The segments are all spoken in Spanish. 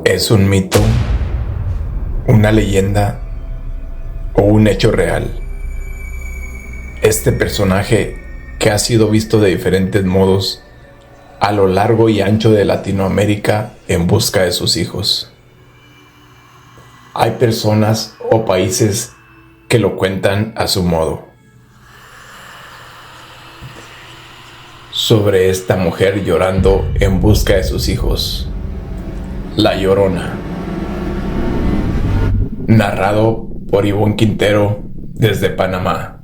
¿Es un mito, una leyenda o un hecho real? Este personaje, que ha sido visto de diferentes modos a lo largo y ancho de Latinoamérica en busca de sus hijos. Hay personas o países que lo cuentan a su modo. Sobre esta mujer llorando en busca de sus hijos. La Llorona. Narrado por Ivonne Quintero desde Panamá.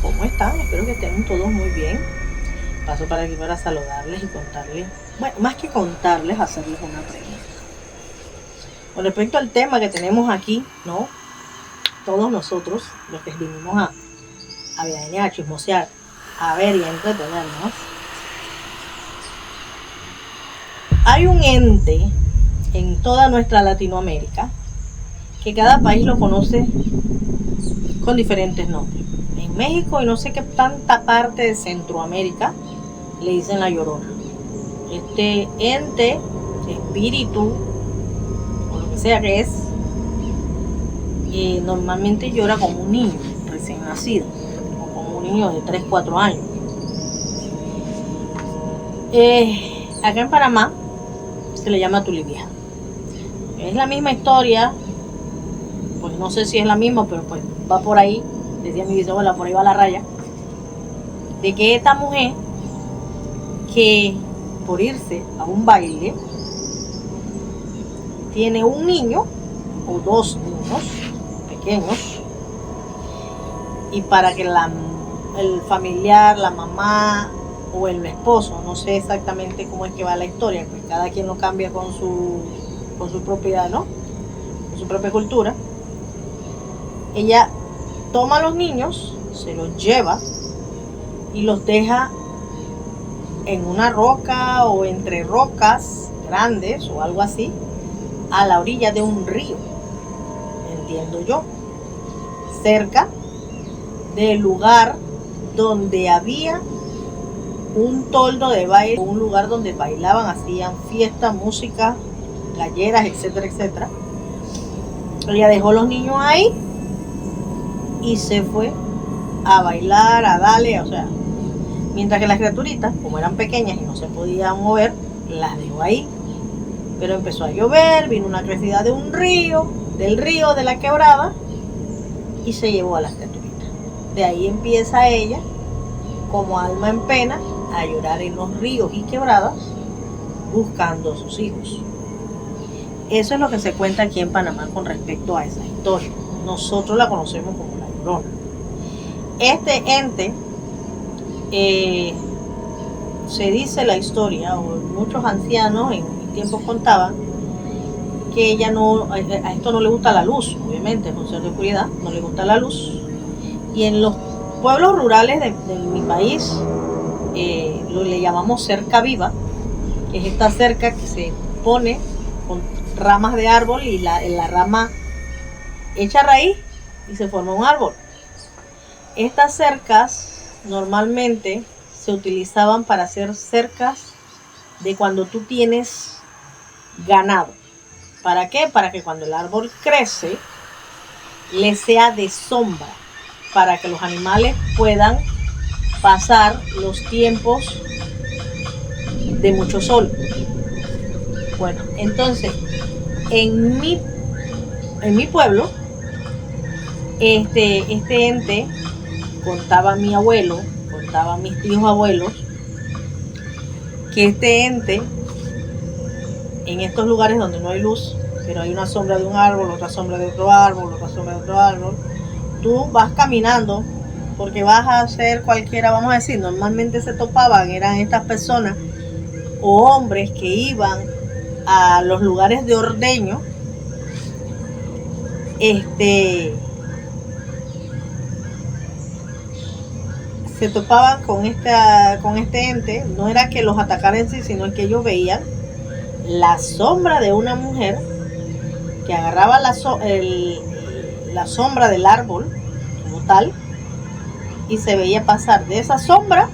¿Cómo están? Espero que estén todos muy bien. Paso para aquí para saludarles y contarles, bueno, más que contarles, hacerles una pregunta. Con respecto al tema que tenemos aquí, ¿no? Todos nosotros, los que vinimos a viajar, a chismosear, a ver y a entretenernos, hay un ente en toda nuestra Latinoamérica que cada país lo conoce con diferentes nombres. En México y no sé qué tanta parte de Centroamérica le dicen la Llorona. Este ente, espíritu, o lo que sea que es, normalmente llora como un niño recién nacido, o como un niño de 3, 4 años. Acá en Panamá se le llama Tulivia. Es la misma historia, pues no sé si es la misma, pero pues va por ahí, decía mi bisabuela, por ahí va la raya, de que esta mujer, que por irse a un baile, tiene un niño o 2 niños pequeños, y para que el familiar, la mamá o el esposo, no sé exactamente cómo es que va la historia, pues cada quien lo cambia con su propiedad, ¿no? Con su propia cultura. Ella toma a los niños, se los lleva y los deja en una roca o entre rocas grandes o algo así, a la orilla de un río, entiendo yo, cerca del lugar donde había un toldo de baile, un lugar donde bailaban, hacían fiesta, música, galleras, etcétera, etcétera. Ella dejó los niños ahí y se fue a bailar, a darle, o sea, mientras que las criaturitas, como eran pequeñas y no se podían mover, las dejó ahí. Pero empezó a llover, vino una crecida de un río, del río de la quebrada, y se llevó a las criaturitas. De ahí empieza ella, como alma en pena, a llorar en los ríos y quebradas, buscando a sus hijos. Eso es lo que se cuenta aquí en Panamá con respecto a esa historia. Nosotros la conocemos como la Llorona. Este ente, se dice la historia, o muchos ancianos en mis tiempos contaban, que ella a esto no le gusta la luz, obviamente, es un ser de oscuridad, no le gusta la luz. Y en los pueblos rurales de mi país, le llamamos cerca viva, que es esta cerca que se pone con ramas de árbol y la rama echa raíz y se forma un árbol. Estas cercas normalmente se utilizaban para hacer cercas de cuando tú tienes ganado. ¿Para qué? Para que cuando el árbol crece le sea de sombra, para que los animales puedan pasar los tiempos de mucho sol. Bueno, entonces en mi pueblo, este ente, contaba mi abuelo, contaba mis tíos abuelos, que este ente, en estos lugares donde no hay luz, pero hay una sombra de un árbol, otra sombra de otro árbol, otra sombra de otro árbol, tú vas caminando porque vas a hacer cualquiera, vamos a decir, normalmente se topaban, eran estas personas o hombres que iban a los lugares de ordeño, se topaban con este ente. No era que los atacara en sí, sino que ellos veían la sombra de una mujer que agarraba la sombra del árbol como tal y se veía pasar de esa sombra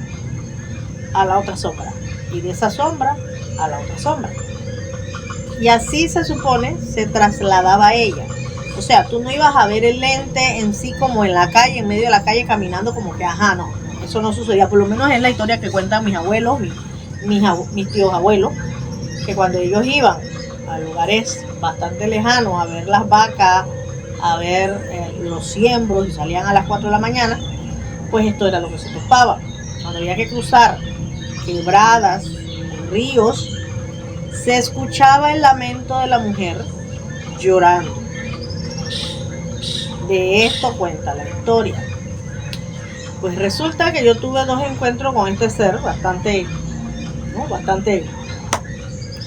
a la otra sombra y de esa sombra a la otra sombra. Y así se supone se trasladaba ella. O sea, tú no ibas a ver el ente en sí como en la calle, en medio de la calle caminando como que, ajá, no, eso no sucedía. Por lo menos es la historia que cuentan mis abuelos, mis tíos abuelos, que cuando ellos iban a lugares bastante lejanos a ver las vacas, a ver los siembros y salían a las 4 de la mañana, pues esto era lo que se topaba. Cuando había que cruzar quebradas, ríos, se escuchaba el lamento de la mujer llorando. De esto cuenta la historia. Pues resulta que yo tuve 2 encuentros con este ser bastante.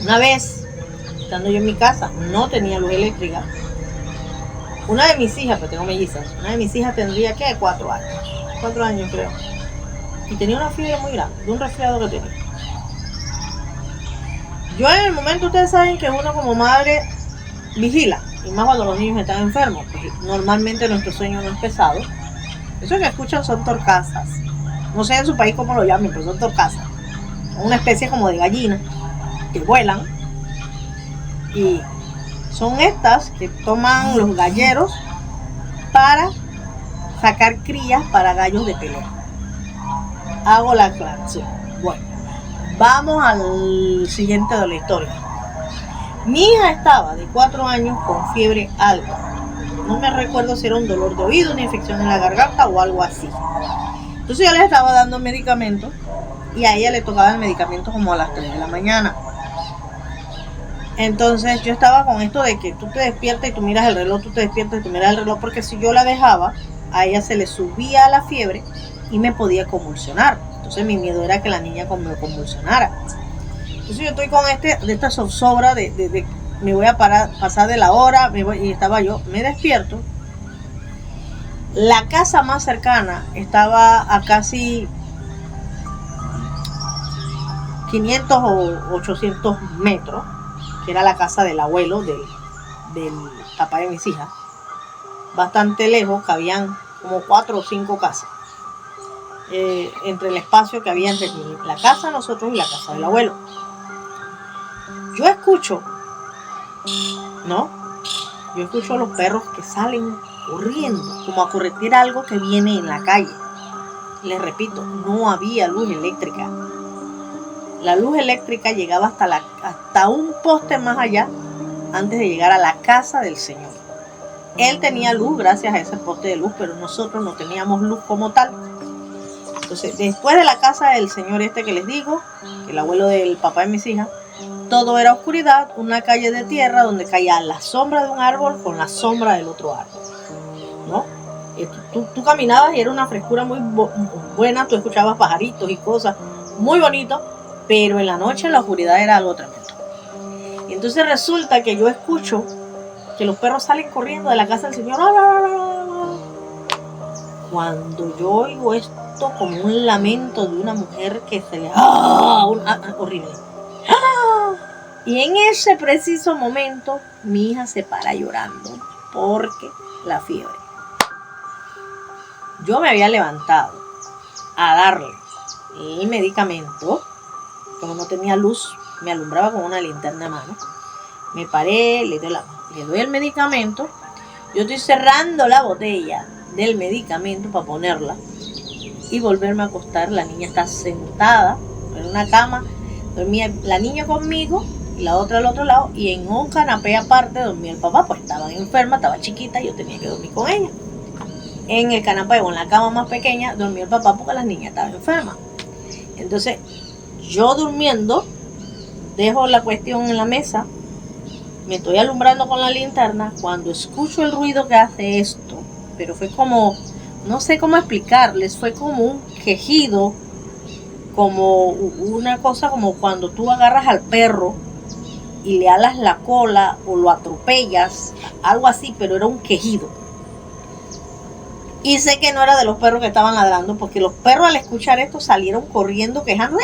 Una vez, estando yo en mi casa, no tenía luz eléctrica. Una de mis hijas, pues tengo mellizas, una de mis hijas tendría, ¿qué? 4 años. 4 años creo. Y tenía una fiebre muy grande, de un resfriado que tenía. Yo en el momento, ustedes saben que uno como madre vigila, y más cuando los niños están enfermos, porque normalmente nuestro sueño no es pesado. Eso que escuchan son torcasas. No sé en su país cómo lo llaman, pero son torcasas. Una especie como de gallina que vuelan. Y son estas que toman los galleros para sacar crías para gallos de pelea. Hago la aclaración. Bueno, vamos al siguiente de la historia. Mi hija estaba de 4 años con fiebre alta. No me recuerdo si era un dolor de oído, una infección en la garganta o algo así. Entonces yo le estaba dando medicamentos y a ella le tocaba el medicamento como a las 3 de la mañana. Entonces yo estaba con esto de que tú te despiertas y tú miras el reloj, tú te despiertas y tú miras el reloj, porque si yo la dejaba, a ella se le subía la fiebre y me podía convulsionar. Entonces mi miedo era que la niña me convulsionara. Entonces yo estoy con de esta zozobra de me voy a pasar de la hora, y estaba yo, me despierto. La casa más cercana estaba a casi 500 o 800 metros, que era la casa del abuelo del papá de mis hijas. Bastante lejos, que habían como 4 o 5 casas. Entre el espacio que había entre la casa de nosotros y la casa del abuelo. Yo escucho los perros que salen corriendo, como a corretear algo que viene en la calle. Les repito, no había luz eléctrica. La luz eléctrica llegaba hasta un poste más allá, antes de llegar a la casa del señor. Él tenía luz gracias a ese poste de luz, pero nosotros no teníamos luz como tal. Entonces, después de la casa del señor que les digo, el abuelo del papá de mis hijas, todo era oscuridad, una calle de tierra donde caía la sombra de un árbol con la sombra del otro árbol, ¿no? Tú caminabas y era una frescura muy buena, tú escuchabas pajaritos y cosas, muy bonito, pero en la noche la oscuridad era algo tremendo. Y entonces resulta que yo escucho que los perros salen corriendo de la casa del señor. Cuando yo oigo esto como un lamento de una mujer que se le... horrible. Y en ese preciso momento mi hija se para llorando porque la fiebre. Yo me había levantado a darle el medicamento. Como no tenía luz, me alumbraba con una linterna a mano. Me paré, le doy el medicamento. Yo estoy cerrando la botella del medicamento para ponerla y volverme a acostar. La niña está sentada en una cama. Dormía la niña conmigo y la otra al otro lado, y en un canapé aparte dormía el papá, pues estaba enferma, estaba chiquita y yo tenía que dormir con ella. En el canapé o en la cama más pequeña dormía el papá porque la niña estaba enferma. Entonces yo durmiendo, dejo la cuestión en la mesa, me estoy alumbrando con la linterna, cuando escucho el ruido que hace esto, pero fue como, no sé cómo explicarles, fue como un quejido, como una cosa como cuando tú agarras al perro y le alas la cola o lo atropellas, algo así, pero era un quejido. Y sé que no era de los perros que estaban ladrando, porque los perros al escuchar esto salieron corriendo, quejando,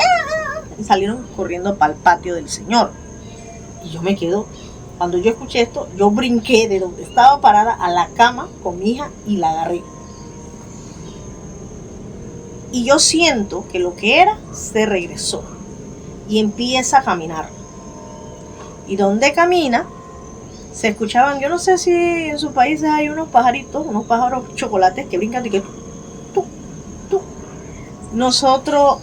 y salieron corriendo para el patio del señor. Y yo me quedo, cuando yo escuché esto, yo brinqué de donde estaba parada a la cama con mi hija y la agarré. Y yo siento que lo que era se regresó y empieza a caminar. Y donde camina, se escuchaban, yo no sé si en sus países hay unos pajaritos, unos pájaros chocolates que brincan y que tú. Nosotros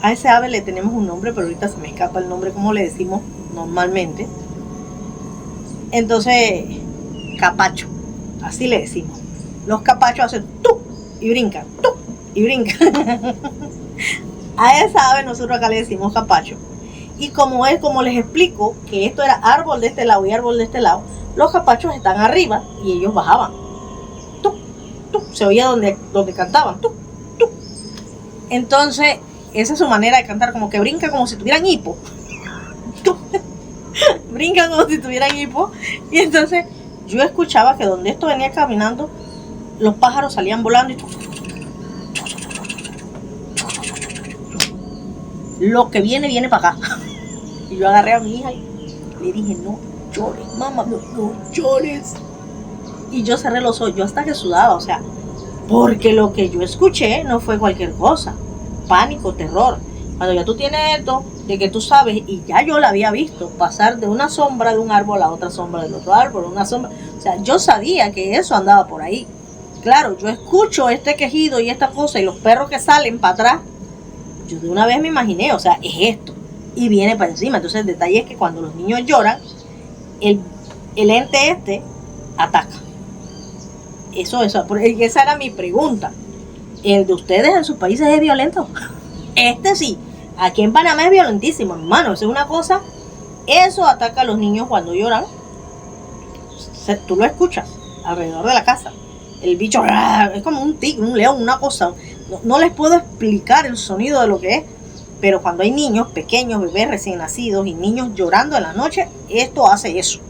a ese ave le tenemos un nombre, pero ahorita se me escapa el nombre, como le decimos normalmente. Entonces, capacho, así le decimos. Los capachos hacen tú y brincan, tú y brincan. A esa ave nosotros acá le decimos capacho. Y como les explico que esto era árbol de este lado y árbol de este lado, los capachos están arriba y ellos bajaban. Tú, se oía donde cantaban, tú. Entonces, esa es su manera de cantar, como que brinca como si tuvieran hipo. Brincan como si tuvieran hipo. Y entonces yo escuchaba que donde esto venía caminando, los pájaros salían volando y lo que viene para acá. Y yo agarré a mi hija y le dije, no llores, mamá, no llores. Y yo cerré los ojos, yo hasta que sudaba, o sea, porque lo que yo escuché no fue cualquier cosa. Pánico, terror. Cuando ya tú tienes esto, de que tú sabes, y ya yo la había visto pasar de una sombra de un árbol a otra sombra del otro árbol, una sombra. O sea, yo sabía que eso andaba por ahí. Claro, yo escucho este quejido y esta cosa y los perros que salen para atrás. Yo de una vez me imaginé, o sea, es esto. Y viene para encima. Entonces el detalle es que cuando los niños lloran, el ente este ataca. Eso, esa era mi pregunta. ¿El de ustedes en sus países es violento? Este sí. Aquí en Panamá es violentísimo, hermano. Eso es una cosa. Eso ataca a los niños cuando lloran. Tú lo escuchas alrededor de la casa. El bicho es como un tigre, un león, una cosa. No les puedo explicar el sonido de lo que es. Pero cuando hay niños pequeños, bebés recién nacidos y niños llorando en la noche, esto hace eso.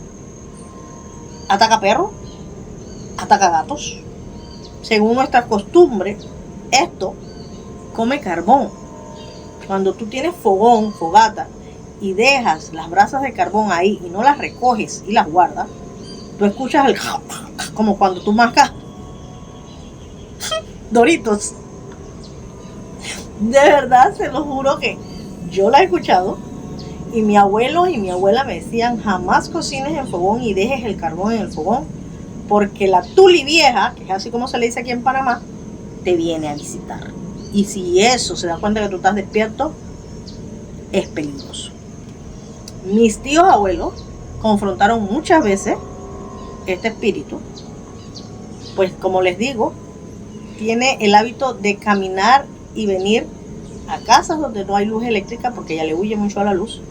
Ataca perros, ataca gatos. Según nuestra costumbre, esto come carbón. Cuando tú tienes fogón, fogata, y dejas las brasas de carbón ahí y no las recoges y las guardas, tú escuchas el como cuando tú mascas Doritos. De verdad, se lo juro que yo la he escuchado. Y mi abuelo y mi abuela me decían, jamás cocines en fogón y dejes el carbón en el fogón, porque la tuli vieja, que es así como se le dice aquí en Panamá, te viene a visitar. Y si eso se da cuenta que tú estás despierto, es peligroso. Mis tíos abuelos confrontaron muchas veces este espíritu. Pues como les digo, tiene el hábito de caminar y venir a casas donde no hay luz eléctrica, porque ella le huye mucho a la luz,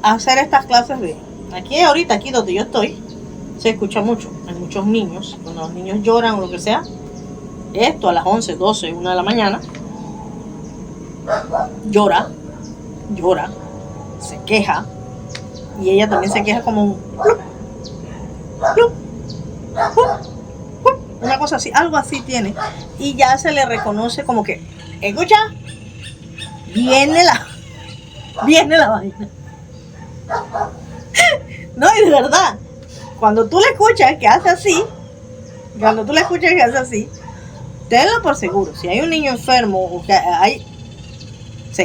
a hacer estas clases de... Aquí ahorita, aquí donde yo estoy, se escucha mucho. Hay muchos niños, cuando los niños lloran o lo que sea, esto a las 11, 12, 1 de la mañana, llora, se queja, y ella también se queja como un... una cosa así, algo así tiene, y ya se le reconoce como que, escucha, viene la vaina. No, y de verdad, cuando tú le escuchas que hace así, tenlo por seguro. Si hay un niño enfermo o que hay, se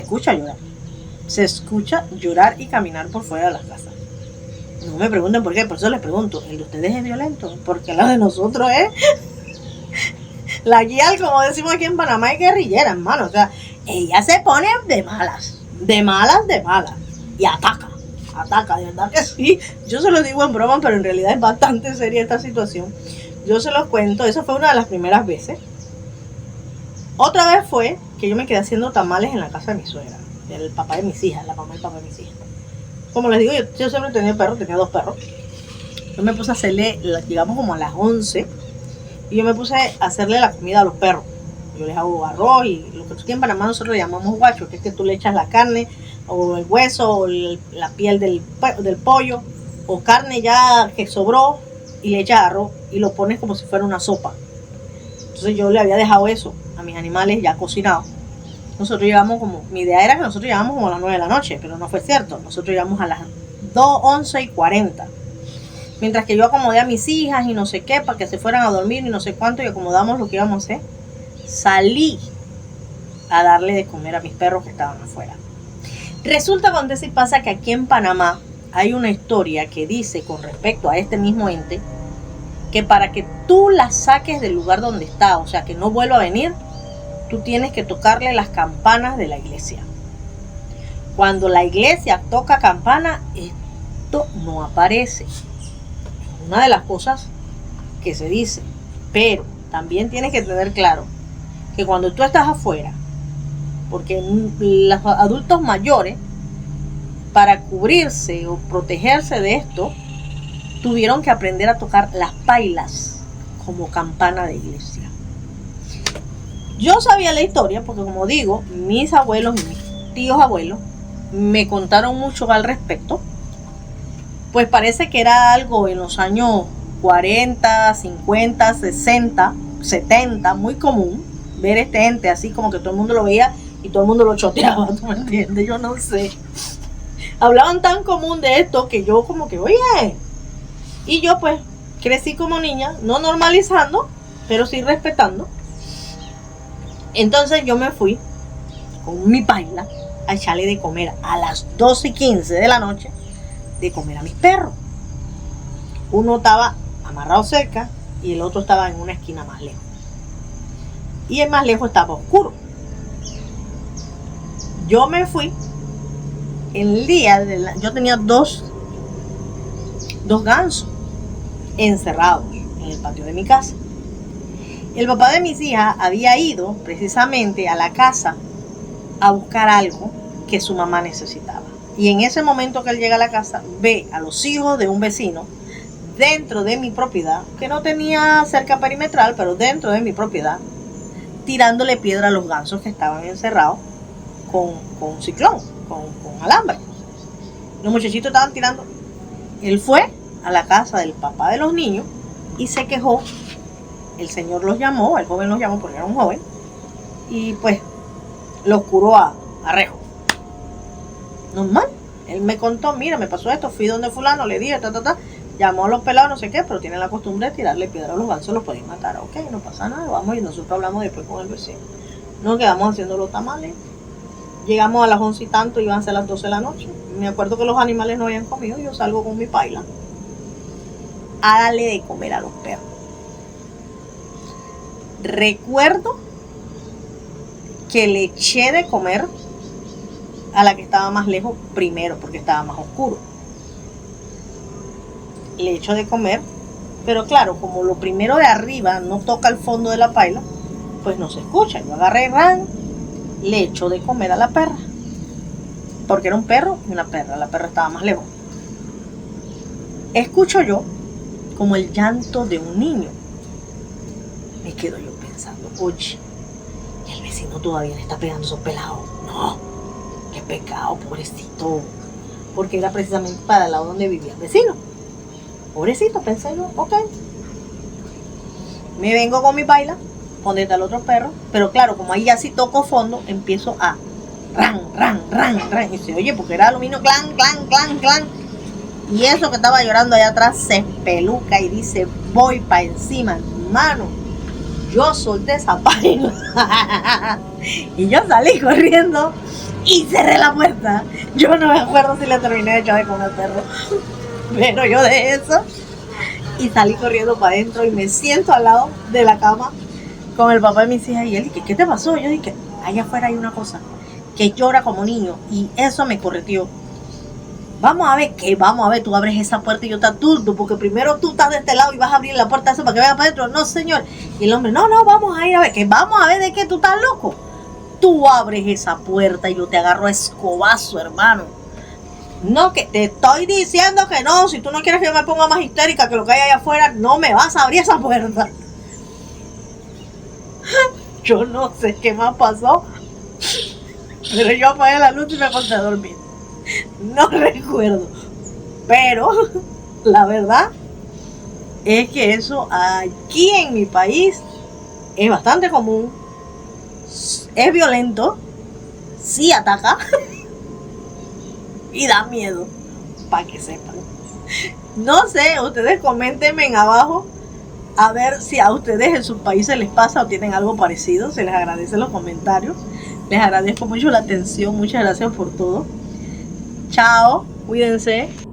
escucha llorar y caminar por fuera de las casas. No me pregunten por qué, por eso les pregunto, ¿el de ustedes es violento? Porque la de nosotros es la guía, como decimos aquí en Panamá, es guerrillera, hermano. O sea, ella se pone de malas, y ataca, de verdad que sí. Yo se lo digo en broma, pero en realidad es bastante seria esta situación. Yo se los cuento, esa fue una de las primeras veces. Otra vez fue que yo me quedé haciendo tamales en la casa de mi suegra, del papá de mis hijas, la mamá y el papá de mis hijas. Como les digo, yo siempre tenía 2 perros. Yo me puse a hacerle, llegamos como a las 11, y yo me puse a hacerle la comida a los perros. Yo les hago arroz y lo que aquí en Panamá nosotros le llamamos guacho, que es que tú le echas la carne, o el hueso, o la piel del pollo, o carne ya que sobró, y le echas arroz, y lo pones como si fuera una sopa. Entonces yo le había dejado eso a mis animales ya cocinados. Mi idea era que nosotros llegamos como a las 9 de la noche, pero no fue cierto. Nosotros llegamos a las 11:40. Mientras que yo acomodé a mis hijas y no sé qué, para que se fueran a dormir y no sé cuánto, y acomodamos lo que íbamos a hacer, salí a darle de comer a mis perros que estaban afuera. Resulta, acontece y pasa que aquí en Panamá hay una historia que dice con respecto a este mismo ente, que para que tú la saques del lugar donde está, o sea, que no vuelva a venir, tú tienes que tocarle las campanas de la iglesia. Cuando la iglesia toca campana, esto no aparece. Es una de las cosas que se dice. Pero también tienes que tener claro que cuando tú estás afuera, porque los adultos mayores, para cubrirse o protegerse de esto, tuvieron que aprender a tocar las pailas como campana de iglesia. Yo sabía la historia porque, como digo, mis abuelos y mis tíos abuelos me contaron mucho al respecto. Pues parece que era algo en los años 40, 50, 60, 70, muy común ver este ente así, como que todo el mundo lo veía y todo el mundo lo choteaba, ¿tú me entiendes? Yo no sé. Hablaban tan común de esto que yo como que, oye, y yo pues crecí como niña, no normalizando, pero sí respetando. Entonces yo me fui con mi paila a echarle de comer a las 12:15 de la noche, de comer a mis perros. Uno estaba amarrado cerca y el otro estaba en una esquina más lejos. Y el más lejos estaba oscuro. Yo me fui el día yo tenía dos gansos encerrados en el patio de mi casa. El papá de mis hijas había ido precisamente a la casa a buscar algo que su mamá necesitaba. Y en ese momento que él llega a la casa, ve a los hijos de un vecino dentro de mi propiedad, que no tenía cerca perimetral, pero dentro de mi propiedad, tirándole piedra a los gansos que estaban encerrados con ciclón, con alambre. Los muchachitos estaban tirando. Él fue a la casa del papá de los niños y se quejó. El señor los llamó, el joven los llamó porque era un joven, y pues los curó a rejo. Normal. Él me contó, mira, me pasó esto, fui donde fulano, le dije, llamó a los pelados, no sé qué, pero tienen la costumbre de tirarle piedra a los gansos, los pueden matar. Ok, no pasa nada, vamos, y nosotros hablamos después con el vecino. Nos quedamos haciendo los tamales. Llegamos a las 11 y tanto, iban a ser las 12 de la noche. Me acuerdo que los animales no habían comido, yo salgo con mi paila a darle de comer a los perros. Recuerdo que le eché de comer a la que estaba más lejos primero, porque estaba más oscuro. Le echo de comer, pero claro, como lo primero de arriba no toca el fondo de la paila, pues no se escucha. Yo agarré le echo de comer a la perra, porque era un perro y una perra. La perra estaba más lejos. Escucho yo como el llanto de un niño. Me quedo yo pensando, oye, el vecino todavía le está pegando esos pelados. No, qué pecado, pobrecito. Porque era precisamente para el lado donde vivía el vecino. Pobrecito, pensé yo, ok. Me vengo con mi paila, donde está el otro perro. Pero claro, como ahí ya sí toco fondo, empiezo a ran. Y se oye, porque era aluminio, clan. Y eso que estaba llorando allá atrás se peluca y dice, voy para encima, hermano. Yo solté esa paila y yo salí corriendo y cerré la puerta. Yo no me acuerdo si le terminé de echar de comer al perro, pero yo de eso, y salí corriendo para adentro y me siento al lado de la cama con el papá de mis hijas, y él dije, ¿qué te pasó? Yo dije, allá afuera hay una cosa que llora como niño, y eso me correteó. Vamos a ver, tú abres esa puerta y yo te aturdo, porque primero tú estás de este lado y vas a abrir la puerta esa para que vayas para adentro. No, señor. Y el hombre, no, vamos a ir a ver, que vamos a ver de qué tú estás loco. Tú abres esa puerta y yo te agarro a escobazo, hermano. No, que te estoy diciendo que no, si tú no quieres que yo me ponga más histérica que lo que hay allá afuera, no me vas a abrir esa puerta. Yo no sé qué más pasó, pero yo apagué la luz y me acosté a dormir. No recuerdo, pero la verdad es que eso aquí en mi país es bastante común, es violento, sí ataca y da miedo, para que sepan. No sé, ustedes coméntenme en abajo a ver si a ustedes en sus países les pasa o tienen algo parecido. Se les agradece los comentarios. Les agradezco mucho la atención. Muchas gracias por todo. Chao, cuídense.